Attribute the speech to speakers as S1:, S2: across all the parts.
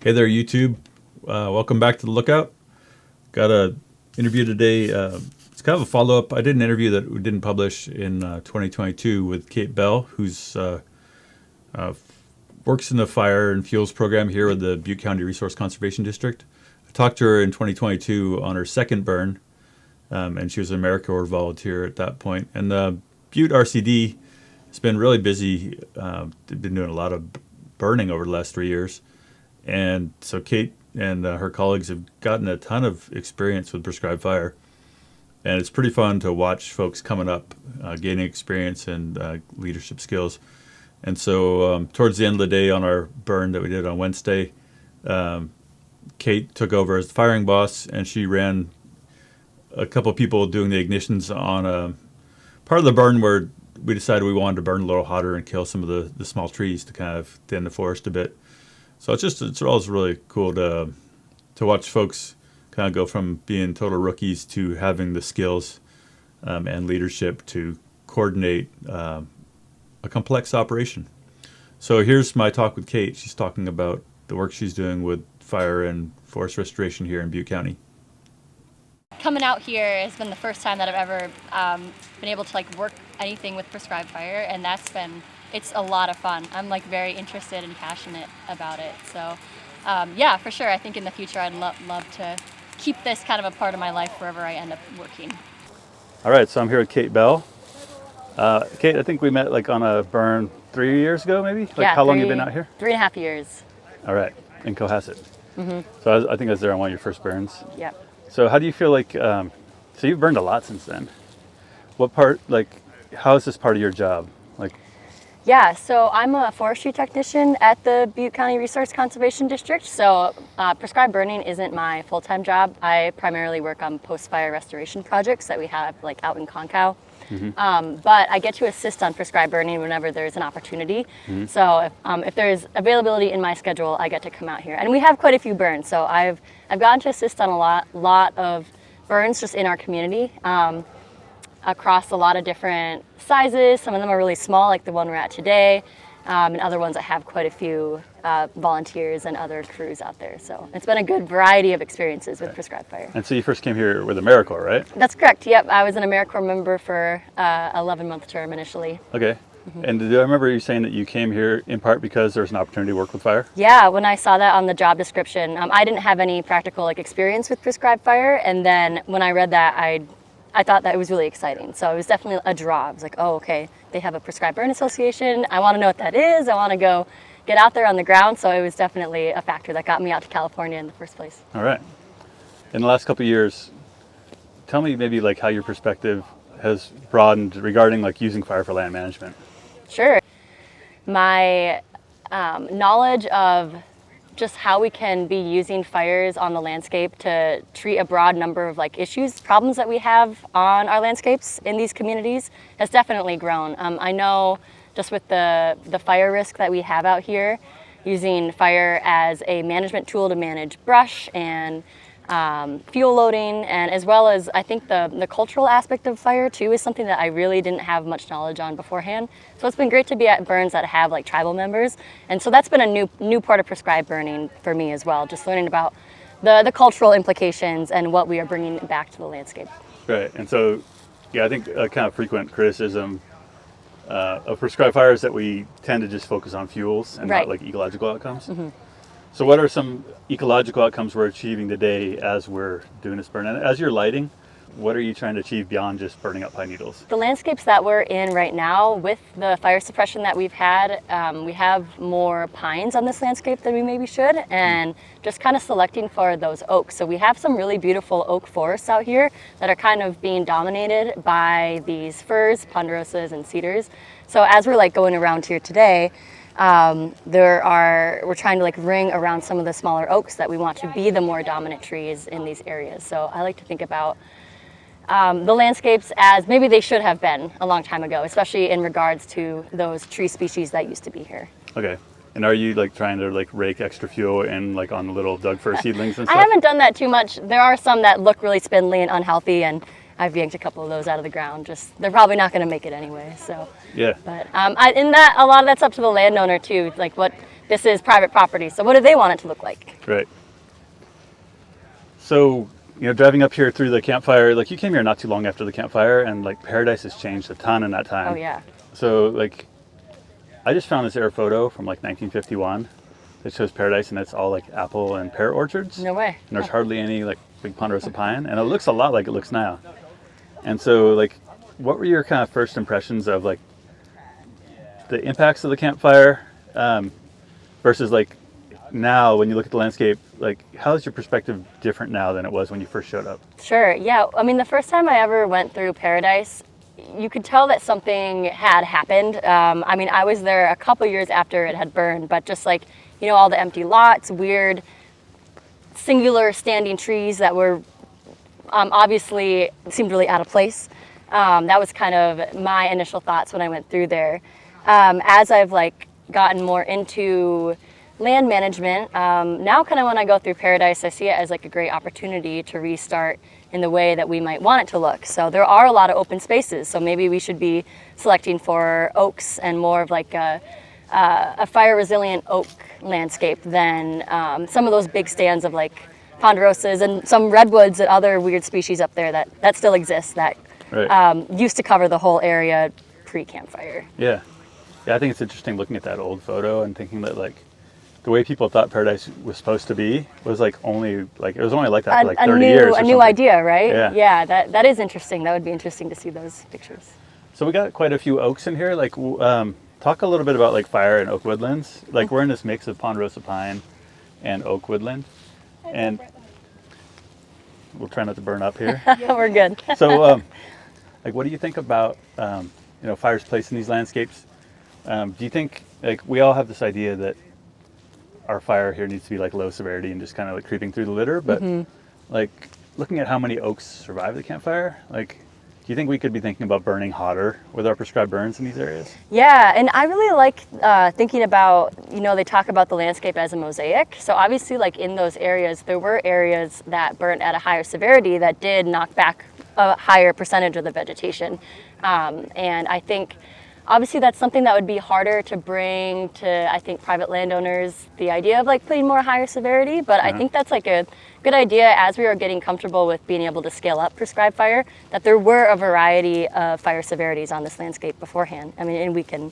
S1: Hey there, YouTube. Welcome back to the Lookout. Got a interview today. It's kind of a follow-up. I did an interview that we didn't publish in 2022 with Cait Bell, who's works in the Fire and Fuels program here with the Butte County Resource Conservation District. I talked to her in 2022 on her second burn, and she was an Americorps volunteer at that point. And the Butte RCD has been really busy. They've been doing a lot of burning over the last 3 years. And so Cait and her colleagues have gotten a ton of experience with prescribed fire. And it's pretty fun to watch folks coming up, gaining experience and leadership skills. And so towards the end of the day on our burn that we did on Wednesday, Cait took over as the firing boss, and she ran a couple of people doing the ignitions on a part of the burn where we decided we wanted to burn a little hotter and kill some of the small trees to kind of thin the forest a bit. So it's always really cool to watch folks kind of go from being total rookies to having the skills and leadership to coordinate a complex operation. So here's my talk with Cait. She's talking about the work she's doing with fire and forest restoration here in Butte County.
S2: Coming out here has been the first time that I've ever been able to work anything with prescribed fire, and it's a lot of fun. I'm very interested and passionate about it. So yeah, for sure. I think in the future I'd love to keep this kind of a part of my life wherever I end up working.
S1: All right, so I'm here with Cait Bell. Cait, I think we met on a burn 3 years ago, maybe?
S2: Yeah,
S1: how long have you been out here?
S2: 3.5 years.
S1: All right, in Cohasset.
S2: Mm-hmm.
S1: So I think I was there on one of your first burns.
S2: Yep.
S1: So how do you feel so you've burned a lot since then. What part, how is this part of your job?
S2: Yeah, so I'm a forestry technician at the Butte County Resource Conservation District. So prescribed burning isn't my full-time job. I primarily work on post-fire restoration projects that we have out in Concow. Mm-hmm. But I get to assist on prescribed burning whenever there's an opportunity. Mm-hmm. So if there's availability in my schedule, I get to come out here. And we have quite a few burns. So I've gotten to assist on a lot of burns just in our community. Across a lot of different sizes. Some of them are really small, like the one we're at today, and other ones that have quite a few volunteers and other crews out there. So it's been a good variety of experiences with prescribed fire.
S1: And so you first came here with Americorps, right?
S2: That's correct. Yep, I was an Americorps member for 11-month term initially.
S1: Okay. Mm-hmm. And do I remember you saying that you came here in part because there was an opportunity to work with fire?
S2: Yeah, when I saw that on the job description, I didn't have any practical experience with prescribed fire, and then when I read that, I thought that it was really exciting. So it was definitely a draw. I was like, oh, okay, they have a Prescribed Burn Association. I want to know what that is. I want to go get out there on the ground. So it was definitely a factor that got me out to California in the first place.
S1: All right. In the last couple of years, tell me maybe how your perspective has broadened regarding using fire for land management.
S2: Sure. My knowledge of just how we can be using fires on the landscape to treat a broad number of problems that we have on our landscapes in these communities has definitely grown. I know just with the fire risk that we have out here, using fire as a management tool to manage brush and fuel loading, and as well as I think the cultural aspect of fire too is something that I really didn't have much knowledge on beforehand. So it's been great to be at burns that have tribal members, and so that's been a new part of prescribed burning for me as well, just learning about the cultural implications and what we are bringing back to the landscape.
S1: Right, and so yeah, I think a kind of frequent criticism of prescribed fire is that we tend to just focus on fuels and
S2: right.
S1: not ecological outcomes.
S2: Mm-hmm.
S1: So what are some ecological outcomes we're achieving today as we're doing this burn? And as you're lighting, what are you trying to achieve beyond just burning up pine needles?
S2: The landscapes that we're in right now, with the fire suppression that we've had, we have more pines on this landscape than we maybe should, and just kind of selecting for those oaks. So we have some really beautiful oak forests out here that are kind of being dominated by these firs, ponderosas, and cedars. So as we're going around here today, we're trying to ring around some of the smaller oaks that we want to be the more dominant trees in these areas. So I like to think about the landscapes as maybe they should have been a long time ago, especially in regards to those tree species that used to be here.
S1: Okay. And are you trying to rake extra fuel in on the little Doug fir seedlings and stuff?
S2: I haven't done that too much. There are some that look really spindly and unhealthy, and I've yanked a couple of those out of the ground. They're probably not going to make it anyway. So
S1: yeah.
S2: But in that, a lot of that's up to the landowner too. What this is private property. So what do they want it to look like?
S3: Right. So, driving up here through the campfire, like you came here not too long after the campfire, and like Paradise has changed a ton in that time.
S2: Oh yeah.
S3: So like, I just found this air photo from like 1951 that shows Paradise, and it's all like apple and pear orchards.
S2: No way.
S3: And there's hardly any like big ponderosa pine, and it looks a lot like it looks now. And so like, what were your kind of first impressions of like the impacts of the campfire versus like now when you look at the landscape, like how is your perspective different now than it was when you first showed up?
S2: Sure, yeah. I mean, the first time I ever went through Paradise, you could tell that something had happened. I mean, I was there a couple years after it had burned, but just like, all the empty lots, weird singular standing trees that were obviously seemed really out of place. That was kind of my initial thoughts when I went through there. As I've like gotten more into land management, now kind of when I go through Paradise, I see it as like a great opportunity to restart in the way that we might want it to look. So there are a lot of open spaces, so maybe we should be selecting for oaks and more of like a fire resilient oak landscape than some of those big stands of like ponderosas and some redwoods and other weird species up there that still exist that used to cover the whole area pre-campfire.
S3: Yeah, I think it's interesting looking at that old photo and thinking that like the way people thought Paradise was supposed to be was like only like it was only like that for like 30 years.
S2: A new idea, right?
S3: Yeah.
S2: That is interesting. That would be interesting to see those pictures.
S3: So we got quite a few oaks in here. Like, talk a little bit about like fire and oak woodlands. Like we're in this mix of ponderosa pine and oak woodland, and we'll try not to burn up here.
S2: We're good.
S3: So, like, what do you think about fire's place in these landscapes? Do you think like we all have this idea that our fire here needs to be like low severity and just kind of like creeping through the litter, but like looking at how many oaks survive the campfire, like do you think we could be thinking about burning hotter with our prescribed burns in these areas?
S2: Yeah, and I really like thinking about, they talk about the landscape as a mosaic. So obviously like in those areas, there were areas that burnt at a higher severity that did knock back a higher percentage of the vegetation. And I think obviously that's something that would be harder to bring to, I think, private landowners, the idea of like putting more higher severity, but I think that's like a good idea as we are getting comfortable with being able to scale up prescribed fire, that there were a variety of fire severities on this landscape beforehand. I mean, and you can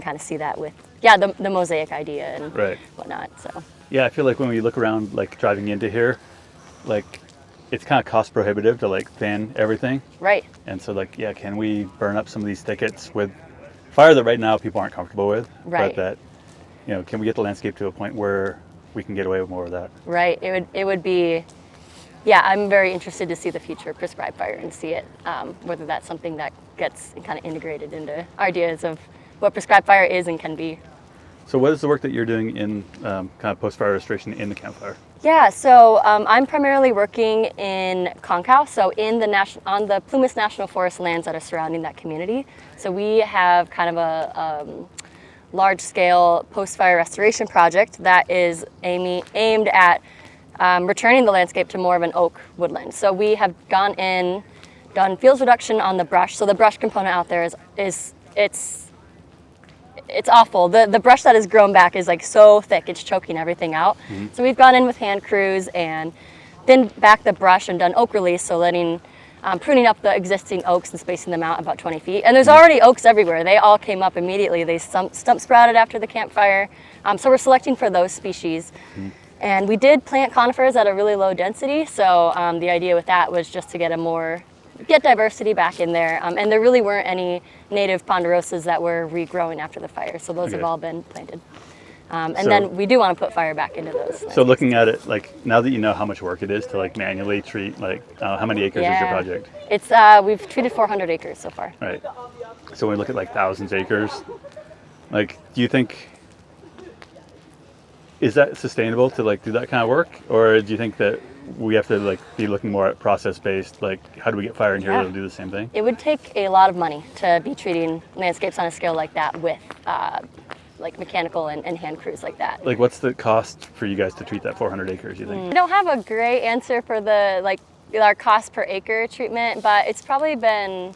S2: kind of see that with, the mosaic idea and whatnot, so.
S3: Yeah, I feel like when we look around, like driving into here, like it's kind of cost prohibitive to like thin everything.
S2: Right.
S3: And so like, can we burn up some of these thickets with fire that right now people aren't comfortable with,
S2: right?
S3: But that, can we get the landscape to a point where we can get away with more of that?
S2: Right. It would be, I'm very interested to see the future of prescribed fire and see it, whether that's something that gets kind of integrated into ideas of what prescribed fire is and can be.
S3: So what is the work that you're doing in kind of post-fire restoration in the campfire?
S2: Yeah, so I'm primarily working in Concow, so on the Plumas National Forest lands that are surrounding that community. So we have kind of a large-scale post-fire restoration project that is aimed at returning the landscape to more of an oak woodland. So we have gone in, done fields reduction on the brush. So the brush component out there it's awful. The brush that has grown back is like so thick, it's choking everything out. So we've gone in with hand crews and thinned back the brush and done oak release, so pruning up the existing oaks and spacing them out about 20 feet. And there's already oaks everywhere. They all came up immediately. They stump sprouted after the campfire. So we're selecting for those species. And we did plant conifers at a really low density. So the idea with that was just to get diversity back in there. And there really weren't any native ponderosas that were regrowing after the fire. So those have all been planted. Then we do want to put fire back into those.
S3: So looking at it, like now that you know how much work it is to like manually treat, like how many acres is your project?
S2: It's we've treated 400 acres so far.
S3: Right. So when we look at like thousands of acres, like do you think, is that sustainable to like do that kind of work? Or do you think that we have to like be looking more at process-based, like how do we get fire in here that'll do the same thing?
S2: It would take a lot of money to be treating landscapes on a scale like that with like mechanical and hand crews like that.
S3: Like what's the cost for you guys to treat that 400 acres, you think?
S2: I don't have a great answer for our cost per acre treatment, but it's probably been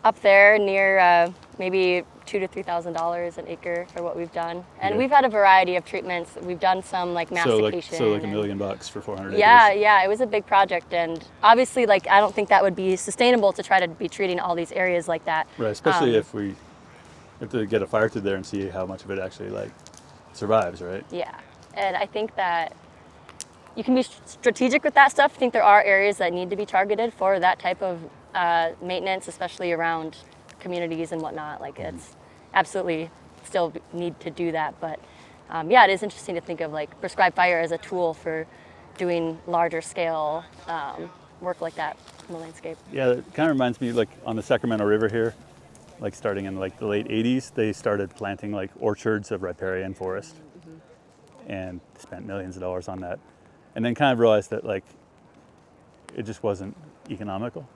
S2: up there near maybe $2,000 to $3,000 an acre for what we've done. And
S3: Okay.
S2: we've had a variety of treatments. We've done some like mastication.
S3: So like $1
S2: and-
S3: million for 400
S2: Yeah,
S3: acres.
S2: yeah, it was a big project, and obviously, like, I don't think that would be sustainable to try to be treating all these areas like that.
S3: Right, especially if we have to get a fire through there and see how much of it actually like survives, right?
S2: Yeah, and I think that you can be strategic with that stuff. I think there are areas that need to be targeted for that type of maintenance, especially around communities and whatnot. Like, it's absolutely still need to do that, but yeah, it is interesting to think of like prescribed fire as a tool for doing larger scale work like that in the landscape.
S3: Yeah, it kind of reminds me like on the Sacramento River here, like starting in like the late 80s, they started planting like orchards of riparian forest and spent millions of dollars on that. And then kind of realized that like it just wasn't economical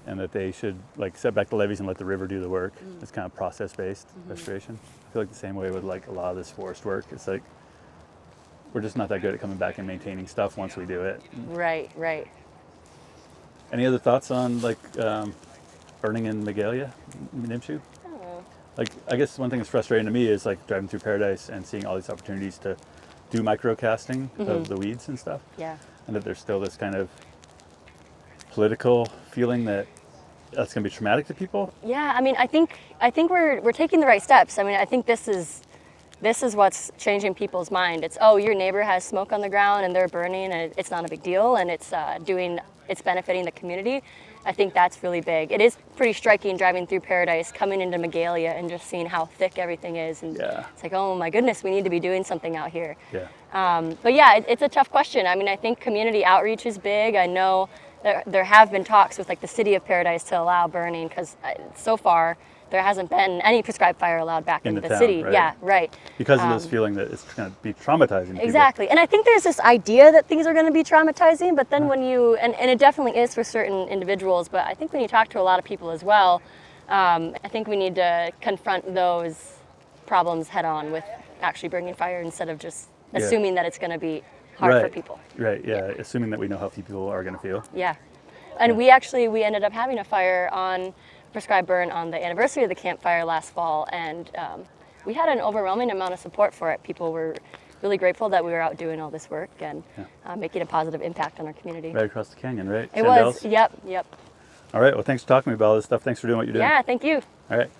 S3: and that they should like set back the levees and let the river do the work. It's kind of process-based restoration. I feel like the same way with like a lot of this forest work. It's like we're just not that good at coming back and maintaining stuff once we do it.
S2: Right, right.
S3: Any other thoughts on like burning in Magalia, Nimshew? Like, I guess one thing that's frustrating to me is like driving through Paradise and seeing all these opportunities to do microcasting of the weeds and stuff.
S2: Yeah.
S3: And that there's still this kind of political feeling that that's going to be traumatic to people.
S2: Yeah, I mean, I think we're taking the right steps. I mean, I think this is what's changing people's mind. It's, oh, your neighbor has smoke on the ground and they're burning, and it's not a big deal, and it's benefiting the community. I think that's really big. It is pretty striking driving through Paradise, coming into Magalia, and just seeing how thick everything is. And
S3: Yeah.
S2: it's like, oh my goodness, we need to be doing something out here.
S3: Yeah.
S2: But yeah, it's a tough question. I mean, I think community outreach is big. I know there have been talks with like the city of Paradise to allow burning, because so far there hasn't been any prescribed fire allowed back
S3: In
S2: into
S3: the
S2: the
S3: town,
S2: city.
S3: right.
S2: Yeah, right.
S3: Because of this feeling that it's going to be traumatizing to people.
S2: Exactly. And I think there's this idea that things are going to be traumatizing, but then when you, and it definitely is for certain individuals, but I think when you talk to a lot of people as well, I think we need to confront those problems head on with actually bringing fire instead of just assuming that it's going to be hard for people.
S3: Right, yeah. Assuming that we know how people are going to feel.
S2: Yeah. And we ended up having a fire on Prescribed Burn on the anniversary of the campfire last fall, and we had an overwhelming amount of support for it. People were really grateful that we were out doing all this work and making a positive impact on our community.
S3: Right across the canyon, right?
S2: It was, yep.
S3: All right, well, thanks for talking to me about all this stuff. Thanks for doing what you're doing.
S2: Yeah, thank you.
S3: All right.